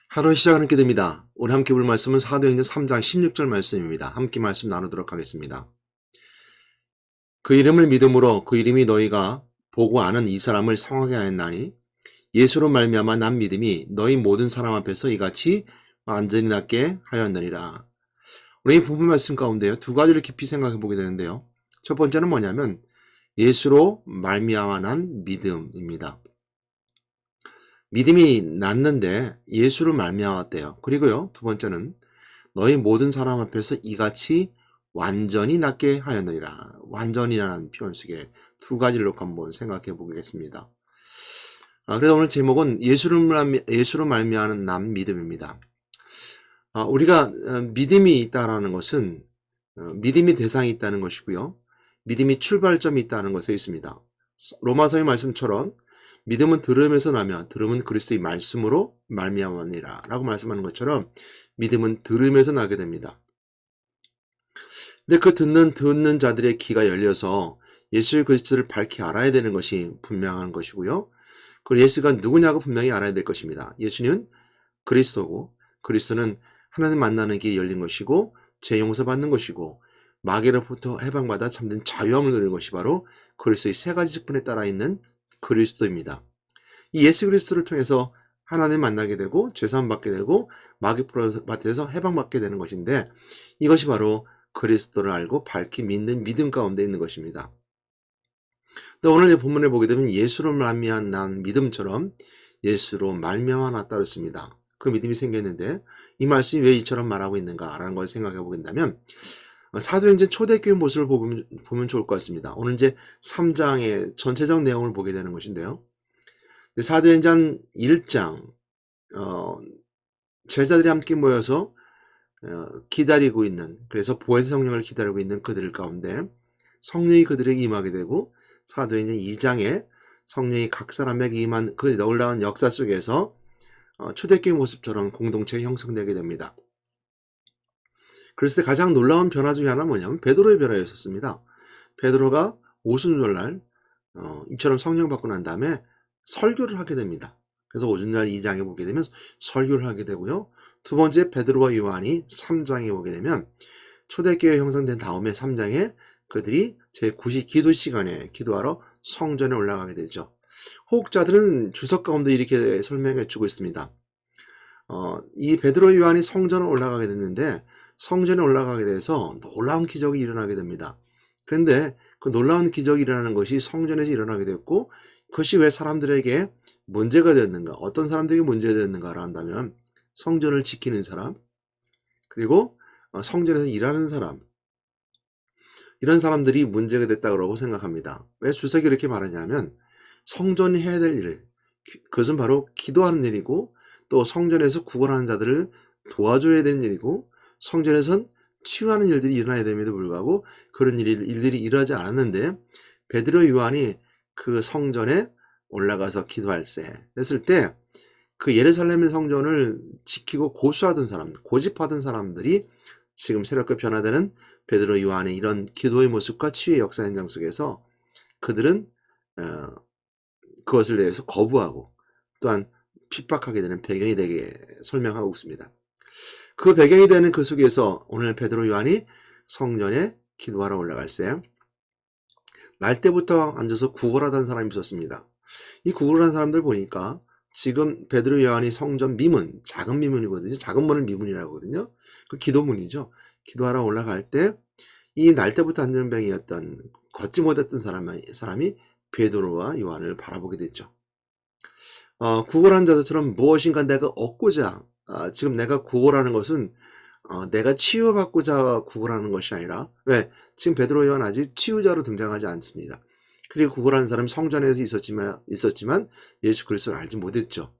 하루 시작하는 게 됩니다. 오늘 함께 볼 말씀은 사도행전 3장 16절 말씀입니다. 함께 말씀 나누도록 하겠습니다. 그 이름을 믿음으로 그 이름이 너희가 보고 아는 이 사람을 성하게 하였나니 예수로 말미암아 난 믿음이 너희 모든 사람 앞에서 이같이 완전히 낫게 하였느니라. 오늘 이 부분 말씀 가운데요, 두 가지를 깊이 생각해 보게 되는데요. 첫 번째는 뭐냐면 예수로 말미암아 난 믿음입니다. 믿음이 낫는데 예수로 말미암았대요. 그리고요, 두 번째는 너희 모든 사람 앞에서 이같이 완전히 낫게 하였느니라. 완전이라는 표현 속에 두 가지를 놓고 한번 생각해 보겠습니다. 그래서 오늘 제목은 예수로 말미암은 남 믿음입니다. 우리가 믿음이 있다라는 것은 믿음이 대상이 있다는 것이고요. 믿음이 출발점이 있다는 것에 있습니다. 로마서의 말씀처럼 믿음은 들음에서 나며 들음은 그리스도의 말씀으로 말미암으니라 라고 말씀하는 것처럼 믿음은 들음에서 나게 됩니다. 근데 그 듣는 자들의 귀가 열려서 예수 그리스도를 밝히 알아야 되는 것이 분명한 것이고요. 그리고 예수가 누구냐고 분명히 알아야 될 것입니다. 예수는 그리스도고, 그리스도는 하나님 만나는 길이 열린 것이고, 죄 용서받는 것이고, 마귀로부터 해방받아 참된 자유함을 누리는 것이 바로 그리스도의 세 가지 직분에 따라 있는 그리스도입니다. 이 예수 그리스도를 통해서 하나님 만나게 되고 죄사함 받게 되고 마귀로부터 해방받게 되는 것인데, 이것이 바로 그리스도를 알고 밝히 믿는 믿음 가운데 있는 것입니다. 또 오늘 이 본문에 보게 되면 예수로 말미암아 난 믿음처럼 예수로 말미암아 났다 그랬습니다. 그 믿음이 생겼는데 이 말씀이 왜 이처럼 말하고 있는가라는 걸 생각해 보게 된다면, 사도행전 초대교회 모습을 보면 좋을 것 같습니다. 오늘 이제 3장의 전체적 내용을 보게 되는 것인데요. 사도행전 1장 제자들이 함께 모여서 기다리고 있는, 그래서 보혜사 성령을 기다리고 있는 그들 가운데 성령이 그들에게 임하게 되고, 사도행전 2장에 성령이 각 사람에게 임한 그 놀라운 역사 속에서 초대교회 모습처럼 공동체가 형성되게 됩니다. 그랬을 때 가장 놀라운 변화 중에 하나는 뭐냐면 베드로의 변화였었습니다. 베드로가 오순절날 이처럼 성령 받고 난 다음에 설교를 하게 됩니다. 그래서 오순절 2장에 보게 되면 설교를 하게 되고요. 두 번째 베드로와 요한이 3장에 보게 되면 초대교회 형성된 다음에 3장에 그들이 제9시 기도 시간에 기도하러 성전에 올라가게 되죠. 호흡자들은 주석 가운데 이렇게 설명해 주고 있습니다. 이 베드로 요한이 성전에 올라가게 됐는데 성전에 올라가게 돼서 놀라운 기적이 일어나게 됩니다. 그런데 그 놀라운 기적이 일어나는 것이 성전에서 일어나게 됐고, 그것이 왜 사람들에게 문제가 되었는가, 어떤 사람들에게 문제가 되었는가를 한다면 성전을 지키는 사람, 그리고 성전에서 일하는 사람, 이런 사람들이 문제가 됐다고 생각합니다. 왜 주석이 이렇게 말하냐면 성전이 해야 될 일, 그것은 바로 기도하는 일이고, 또 성전에서 구걸하는 자들을 도와줘야 되는 일이고, 성전에선 치유하는 일들이 일어나야 됨에도 불구하고 그런 일들이 일어나지 않았는데, 베드로 요한이 그 성전에 올라가서 기도할 때 했을 때 그 예루살렘의 성전을 지키고 고수하던 사람, 고집하던 사람들이 지금 새롭게 변화되는 베드로 요한의 이런 기도의 모습과 치유의 역사 현장 속에서 그들은 그것을 대해서 거부하고 또한 핍박하게 되는 배경이 되게 설명하고 있습니다. 그 배경이 되는 그 속에서 오늘 베드로 요한이 성전에 기도하러 올라갈 때 날 때부터 앉아서 구걸하던 사람이 있었습니다. 이 구걸하는 사람들 보니까 지금 베드로 요한이 성전 미문, 작은 미문이거든요. 작은 문을 미문이라고 하거든요. 그 기도문이죠. 기도하러 올라갈 때 이 날 때부터 안전병이었던, 걷지 못했던 사람이 베드로와 요한을 바라보게 됐죠. 구걸한 자들처럼 무엇인가 내가 얻고자, 지금 내가 구걸하는 것은 내가 치유받고자 구걸하는 것이 아니라, 왜? 지금 베드로 요한 아직 치유자로 등장하지 않습니다. 그리고 구걸하는 사람은 성전에서 있었지만 예수 그리스도를 알지 못했죠.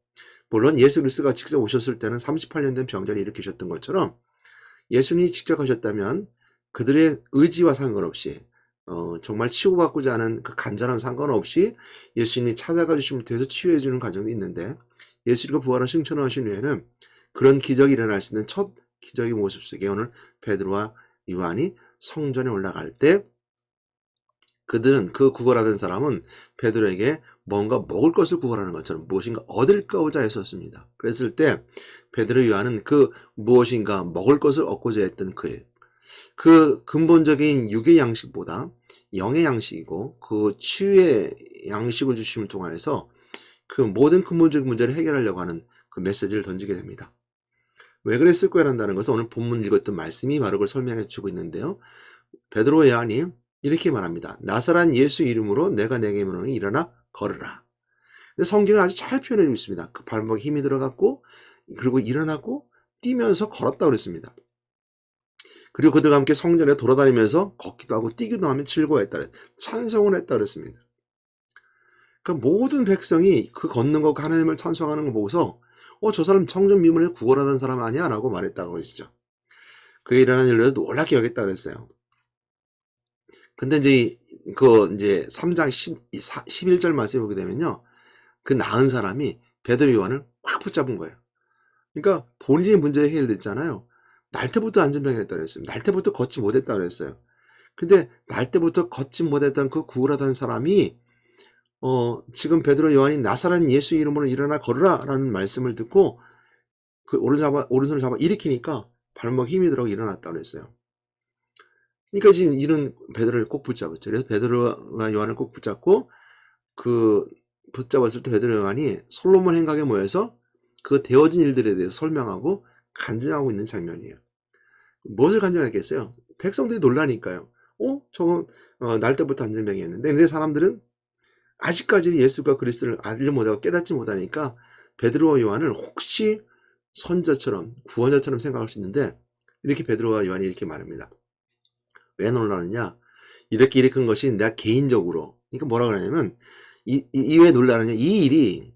물론 예수 그리스도가 직접 오셨을 때는 38년 된 병자를 일으키셨던 것처럼 예수님이 직접 하셨다면 그들의 의지와 상관없이 정말 치유받고자 하는 그 간절함 상관없이 예수님이 찾아가 주시면 돼서 치유해 주는 과정도 있는데, 예수님과 부활을 승천하신 후에는 그런 기적이 일어날 수 있는 첫 기적의 모습 속에 오늘 베드로와 요한이 성전에 올라갈 때 그들은, 그 구걸하던 사람은 베드로에게 뭔가 먹을 것을 구하라는 것처럼 무엇인가 얻을까 했었습니다. 그랬을 때 베드로 요한은 그 무엇인가 먹을 것을 얻고자 했던 그 근본적인 육의 양식보다 영의 양식이고 그 치유의 양식을 주심을 통하여서 그 모든 근본적인 문제를 해결하려고 하는 그 메시지를 던지게 됩니다. 왜 그랬을 거라는 것은 오늘 본문 읽었던 말씀이 바로 그걸 설명해 주고 있는데요. 베드로 요한이 이렇게 말합니다. 나사란 예수 이름으로 내가 내게 이르노니 일어나 걸으라. 근데 성경은 아주 잘 표현해 주고 있습니다. 그 발목에 힘이 들어갔고 그리고 일어나고 뛰면서 걸었다고 그랬습니다. 그리고 그들과 함께 성전에 돌아다니면서 걷기도 하고 뛰기도 하며 즐거워했다. 찬송을 했다 그랬습니다. 그러니까 모든 백성이 그 걷는 거 하나님을 찬송하는 거 보고서 저 사람 성전 미문에 구걸하던 사람 아니야? 라고 말했다고 그러시죠. 그게 일어난 일로 놀랍게 여겼다 그랬어요. 근데 이제 3장 11절 말씀을 보게 되면요. 그 나은 사람이 베드로 요한을 확 붙잡은 거예요. 그러니까 본인의 문제가 해결됐잖아요. 날 때부터 안전병이 했다고 했어요. 날 때부터 걷지 못했다고 했어요. 근데 날 때부터 걷지 못했던 그 구걸하던 사람이 지금 베드로 요한이 나사란 예수 이름으로 일어나 걸으라 라는 말씀을 듣고 그 오른손을 잡아 일으키니까 발목 힘이 들어가 일어났다고 했어요. 그러니까 지금 이런 베드로를 꼭 붙잡았죠. 그래서 베드로와 요한을 꼭 붙잡고 붙잡았을 때 베드로 요한이 솔로몬 행각에 모여서 그 되어진 일들에 대해서 설명하고 간증하고 있는 장면이에요. 무엇을 간증했겠어요? 백성들이 놀라니까요. 저건 날 때부터 안전병이었는데 근데 사람들은 아직까지 예수가 그리스도를 알지 못하고 깨닫지 못하니까 베드로와 요한을 혹시 선자처럼 구원자처럼 생각할 수 있는데 이렇게 베드로와 요한이 이렇게 말합니다. 왜 놀라느냐? 이렇게 일으킨 것이 내가 개인적으로 그러니까 뭐라 그러냐면 왜 놀라느냐? 이 일이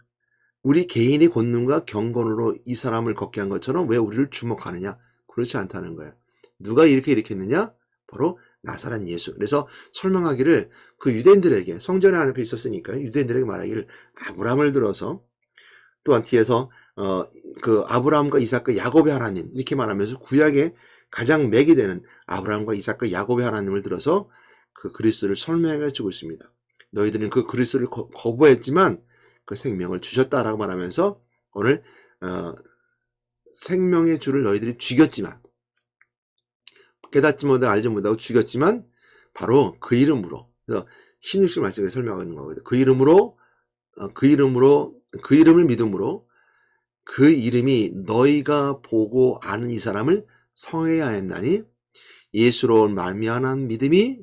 우리 개인의 권능과 경건으로 이 사람을 걷게 한 것처럼 왜 우리를 주목하느냐? 그렇지 않다는 거예요. 누가 이렇게 일으켰느냐? 바로 나사란 예수. 그래서 설명하기를 그 유대인들에게 성전에 앞에 있었으니까 유대인들에게 말하기를 아브라함을 들어서 또한 뒤에서 그 아브라함과 이삭과 야곱의 하나님 이렇게 말하면서 구약에 가장 맥이 되는 아브라함과 이삭과 야곱의 하나님을 들어서 그 그리스도를 설명해 주고 있습니다. 너희들은 그 그리스도를 거부했지만 그 생명을 주셨다라고 말하면서 오늘 생명의 주를 너희들이 죽였지만 깨닫지 못하고 알지 못하고 죽였지만 바로 그 이름으로 그래서 16절 말씀을 설명하는 거거든요. 그 이름을 믿음으로 그 이름이 너희가 보고 아는 이 사람을 성해야 했나니 예수로 말미암은 믿음이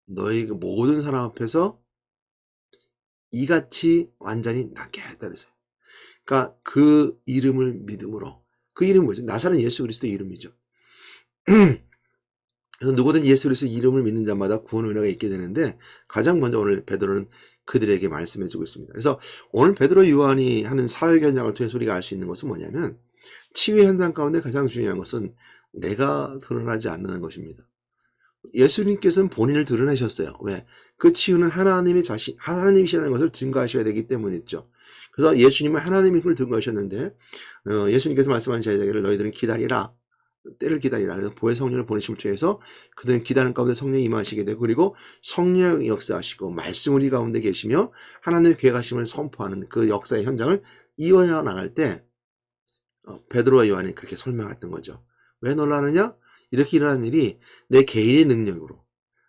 너희 모든 사람 앞에서 이같이 완전히 낫게 했다 그랬어요. 그러니까 그 이름을 믿음으로 그 이름은 뭐죠? 나사렛 예수 그리스도의 이름이죠. 그래서 누구든 예수 그리스도 이름을 믿는 자마다 구원 은혜가 있게 되는데 가장 먼저 오늘 베드로는 그들에게 말씀해 주고 있습니다. 그래서 오늘 베드로 요한이 하는 사역 현장을 통해서 우리가 알 수 있는 것은 뭐냐면 치유 현장 가운데 가장 중요한 것은 내가 드러나지 않는 것입니다. 예수님께서는 본인을 드러내셨어요. 왜? 그 치유는 하나님이시라는 것을 증거하셔야 되기 때문이죠. 그래서 예수님은 하나님인 걸 증거하셨는데 예수님께서 말씀하신 제자에게 너희들은 기다리라. 때를 기다리라. 그래서 보혜 성령을 보내심을 통해서 그들은 기다리는 가운데 성령이 임하시게 되고 그리고 성령 역사하시고 말씀 우리 가운데 계시며 하나님의 계획하심을 선포하는 그 역사의 현장을 이어져 나갈 때 베드로와 요한이 그렇게 설명했던 거죠. 왜 놀라느냐? 이렇게 일어난 일이 내 개인의 능력으로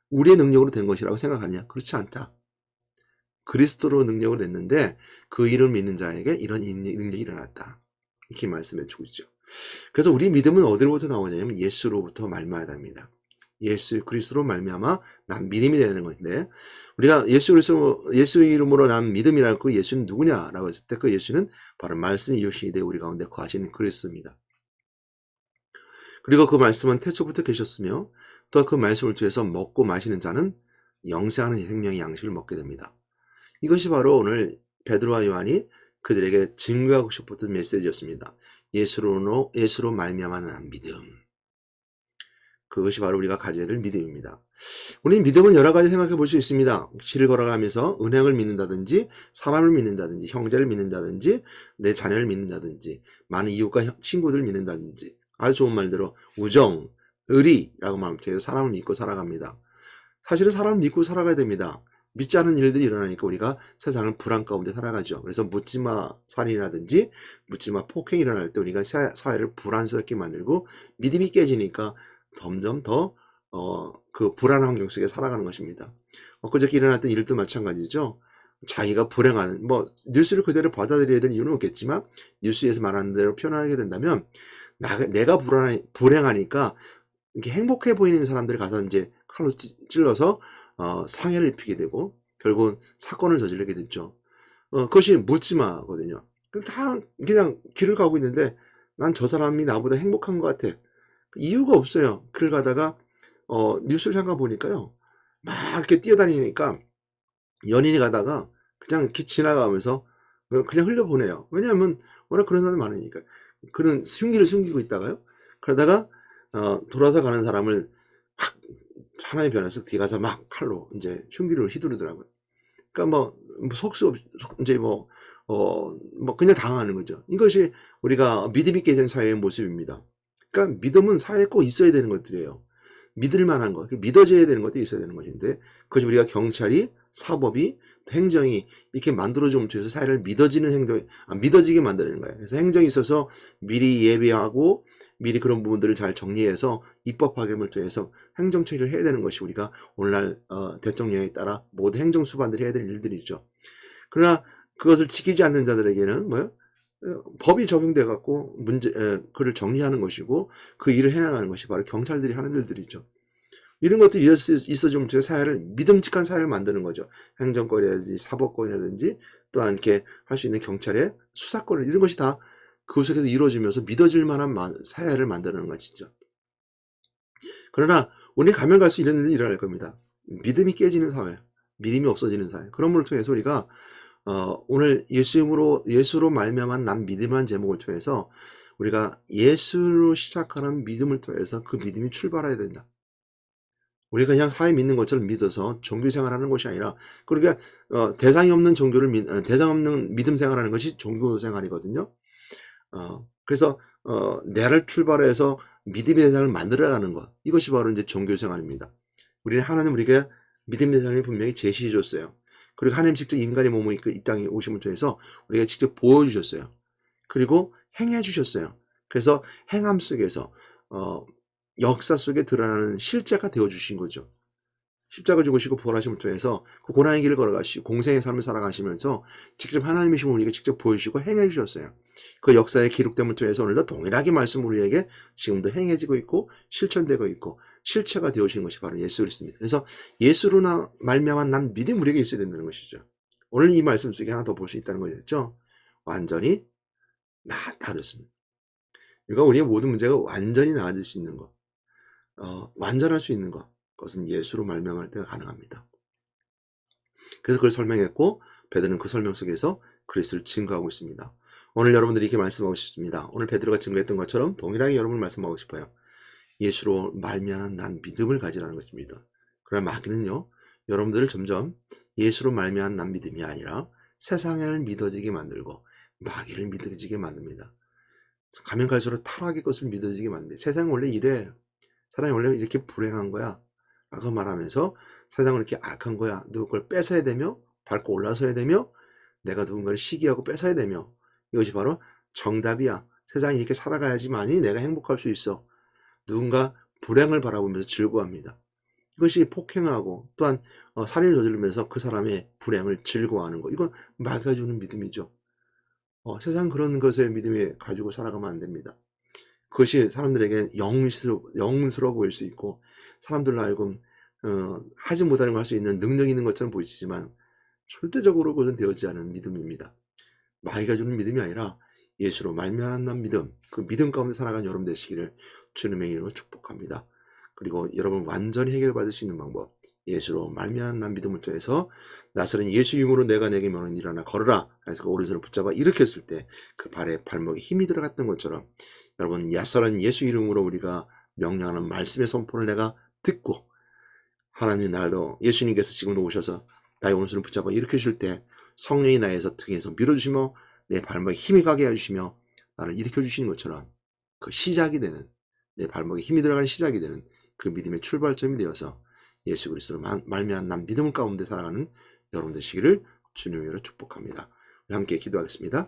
우리의 능력으로 된 것이라고 생각하느냐? 그렇지 않다. 그리스도로 능력을 냈는데 그 이름을 믿는 자에게 이런 능력이 일어났다. 이렇게 말씀해 주고 있죠. 그래서 우리 믿음은 어디로부터 나오냐면 예수로부터 말미암아야 예수 그리스도로 말미암아 난 믿음이 되는 것인데 우리가 예수 이름으로 난 믿음이라고 그 예수는 누구냐라고 했을 때 그 예수는 바로 말씀이 요신이 되어 우리 가운데 거하시는 그리스도입니다. 그리고 그 말씀은 태초부터 계셨으며 또 그 말씀을 통해서 먹고 마시는 자는 영생하는 생명의 양식을 먹게 됩니다. 이것이 바로 오늘 베드로와 요한이 그들에게 증거하고 싶었던 메시지였습니다. 예수로 말미암아는 믿음. 그것이 바로 우리가 가져야 될 믿음입니다. 우리 믿음은 여러 가지 생각해 볼 수 있습니다. 길을 걸어가면서 은행을 믿는다든지 사람을 믿는다든지 형제를 믿는다든지 내 자녀를 믿는다든지 많은 이웃과 친구들을 믿는다든지 아주 좋은 말대로 우정, 의리라고 말하면 사람을 믿고 살아갑니다. 사실은 사람을 믿고 살아가야 됩니다. 믿지 않은 일들이 일어나니까 우리가 세상을 불안 가운데 살아가죠. 그래서 묻지마 살인이라든지 묻지마 폭행이 일어날 때 우리가 사회를 불안스럽게 만들고 믿음이 깨지니까 점점 더 그 불안한 환경 속에 살아가는 것입니다. 엊그저께 일어났던 일도 마찬가지죠. 자기가 불행하는, 뭐 뉴스를 그대로 받아들여야 될 이유는 없겠지만 뉴스에서 말하는 대로 표현하게 된다면 내가 불행하니까 이렇게 행복해 보이는 사람들 가서 이제 칼로 찔러서 상해를 입히게 되고 결국은 사건을 저지르게 됐죠. 그것이 묻지마거든요. 다 그냥 길을 가고 있는데 난 저 사람이 나보다 행복한 것 같아. 이유가 없어요. 길 가다가 뉴스를 잠깐 보니까요. 막 이렇게 뛰어다니니까 연인이 가다가 그냥 이렇게 지나가면서 그냥 흘려보내요. 왜냐하면 워낙 그런 사람이 많으니까. 그런 흉기를 숨기고 있다가요. 그러다가 돌아서 가는 사람을 확 사람이 변해서 뒤에 가서 막 칼로 이제 흉기를 휘두르더라고요. 그러니까 뭐 속수 없이 이제 뭐 그냥 당하는 거죠. 이것이 우리가 믿음이 깨진 사회의 모습입니다. 그러니까 믿음은 사회에 꼭 있어야 되는 것들이에요. 믿을 만한 것, 믿어져야 되는 것들이 있어야 되는 것인데, 그것이 우리가 경찰이, 사법이, 행정이 이렇게 만들어주면 돼서 사회를 믿어지게 만드는 거예요. 그래서 행정이 있어서 미리 예비하고 미리 그런 부분들을 잘 정리해서 입법 파괴를 통해서 행정 처리를 해야 되는 것이 우리가 오늘날 대통령에 따라 모든 행정 수반들이 해야 될 일들이죠. 그러나 그것을 지키지 않는 자들에게는 뭐요? 법이 적용돼 갖고 그를 정리하는 것이고 그 일을 해나가는 것이 바로 경찰들이 하는 일들이죠. 이런 것들이 있어주면 저희 사회를 믿음직한 사회를 만드는 거죠. 행정권이라든지 사법권이라든지 또한 이렇게 할 수 있는 경찰의 수사권 이런 것이 다 그 속에서 이루어지면서 믿어질 만한 사회를 만드는 것이죠. 그러나 우리 가면 갈수록 이런 일이 일어날 겁니다. 믿음이 깨지는 사회, 믿음이 없어지는 사회. 그런 걸 통해서 우리가 오늘 예수로 말미암은 난 믿음이라는 제목을 통해서 우리가 예수로 시작하는 믿음을 통해서 그 믿음이 출발해야 된다. 우리가 그냥 사회 믿는 것처럼 믿어서 종교 생활하는 것이 아니라 그러니까 대상이 없는 대상 없는 믿음 생활하는 것이 종교 생활이거든요. 그래서 나를 출발해서 믿음의 대상을 만들어가는 것 이것이 바로 이제 종교 생활입니다. 우리는 하나님 우리가 믿음의 대상을 분명히 제시해 줬어요. 그리고 하나님 직접 인간의 몸을 입고 이 땅에 오심을 통해서 우리가 직접 보여주셨어요. 그리고 행해 주셨어요. 그래서 행함 속에서 역사 속에 드러나는 실제가 되어주신 거죠. 십자가 죽으시고 부활하심을 통해서 그 고난의 길을 걸어가시고 공생의 삶을 살아가시면서 직접 하나님의 힘을 우리에게 직접 보여주시고 행해 주셨어요. 그 역사의 기록됨을 통해서 오늘도 동일하게 말씀 우리에게 지금도 행해지고 있고 실천되고 있고 실체가 되어주신 것이 바로 예수 그리스도입니다. 그래서 예수로 말미암은 난 믿음 우리에게 있어야 된다는 것이죠. 오늘 이 말씀 속에 하나 더 볼 수 있다는 거겠죠. 완전히 나았다 그랬습니다. 그러니까 우리의 모든 문제가 완전히 나아질 수 있는 것, 완전할 수 있는 것, 그것은 예수로 말미암을 때가 가능합니다. 그래서 그걸 설명했고 베드로는 그 설명 속에서 그리스도를 증거하고 있습니다. 오늘 여러분들이 이렇게 말씀하고 싶습니다. 오늘 베드로가 증거했던 것처럼 동일하게 여러분을 말씀하고 싶어요. 예수로 말미암은 난 믿음을 가지라는 것입니다. 그러나 마귀는요, 여러분들을 점점 예수로 말미암은 난 믿음이 아니라 세상을 믿어지게 만들고 마귀를 믿어지게 만듭니다. 가면 갈수록 타락의 것을 믿어지게 만듭니다. 세상은 원래 이래. 사람이 원래 이렇게 불행한 거야. 라고 말하면서 세상은 이렇게 악한 거야. 누구 걸 뺏어야 되며 밟고 올라서야 되며 내가 누군가를 시기하고 뺏어야 되며 이것이 바로 정답이야. 세상이 이렇게 살아가야지만이 내가 행복할 수 있어. 누군가 불행을 바라보면서 즐거워합니다. 이것이 폭행하고 또한 살인을 저지르면서 그 사람의 불행을 즐거워하는 거. 이건 마귀가 주는 믿음이죠. 세상 그런 것에 믿음이 가지고 살아가면 안 됩니다. 그것이 사람들에게 영웅스러워 보일 수 있고 사람들로 하여금 하지 못하는 걸 할 수 있는 능력이 있는 것처럼 보이지만 절대적으로 그것은 되어지지 않은 믿음입니다. 마귀가 주는 믿음이 아니라 예수로 말미암은 믿음, 그 믿음 가운데 살아가는 여러분 되시기를 주님의 이름으로 축복합니다. 그리고 여러분 완전히 해결받을 수 있는 방법, 예수로 말미암은 믿음을 통해서 나서는 예수 이름으로 내가 내게 명하는 일어나 걸어라. 그래서 그 오른손을 붙잡아 일으켰을 때 그 발목에 힘이 들어갔던 것처럼 여러분 야설한 예수 이름으로 우리가 명령하는 말씀의 선포를 내가 듣고 하나님의 날도 예수님께서 지금도 오셔서 나의 오른손을 붙잡아 일으키실 때 성령이 나에서 등에서 밀어주시며 내 발목에 힘이 가게 해주시며 나를 일으켜주시는 것처럼 그 시작이 되는 내 발목에 힘이 들어가는 시작이 되는 그 믿음의 출발점이 되어서 예수 그리스도로 말미암은 난 믿음 가운데 살아가는 여러분 되시기를 주님으로 축복합니다. 우리 함께 기도하겠습니다.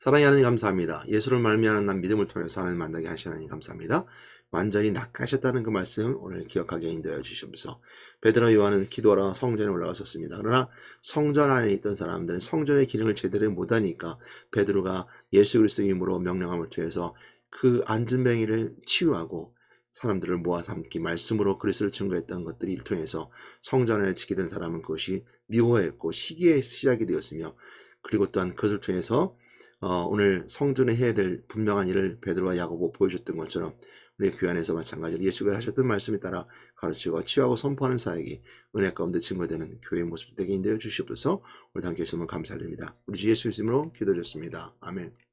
사랑의 하나님 감사합니다. 예수를 말미암은 난 믿음을 통해서 하나님 만나게 하신 하나님 감사합니다. 완전히 낙하셨다는 그 말씀 오늘 기억하게 인도해 주시옵소서. 베드로 요한은 기도하러 성전에 올라갔었습니다. 그러나 성전 안에 있던 사람들은 성전의 기능을 제대로 못하니까 베드로가 예수 그리스도 이름으로 명령함을 통해서 그 안진뱅이를 치유하고 사람들을 모아 삼기 말씀으로 그리스도를 증거했던 것들을 통해서 성전 안에 지키던 사람은 그것이 미워했고 시기의 시작이 되었으며 그리고 또한 그것을 통해서 오늘 성전에 해야 될 분명한 일을 베드로와 야고보 보여줬던 것처럼 우리 교회 안에서 마찬가지로 예수가 하셨던 말씀에 따라 가르치고 치유하고 선포하는 사역이 은혜 가운데 증거되는 교회의 모습 되게 인도해 주시옵소서. 오늘 함께 해주셔서 감사드립니다. 우리 주 예수 이름으로 기도드렸습니다. 아멘.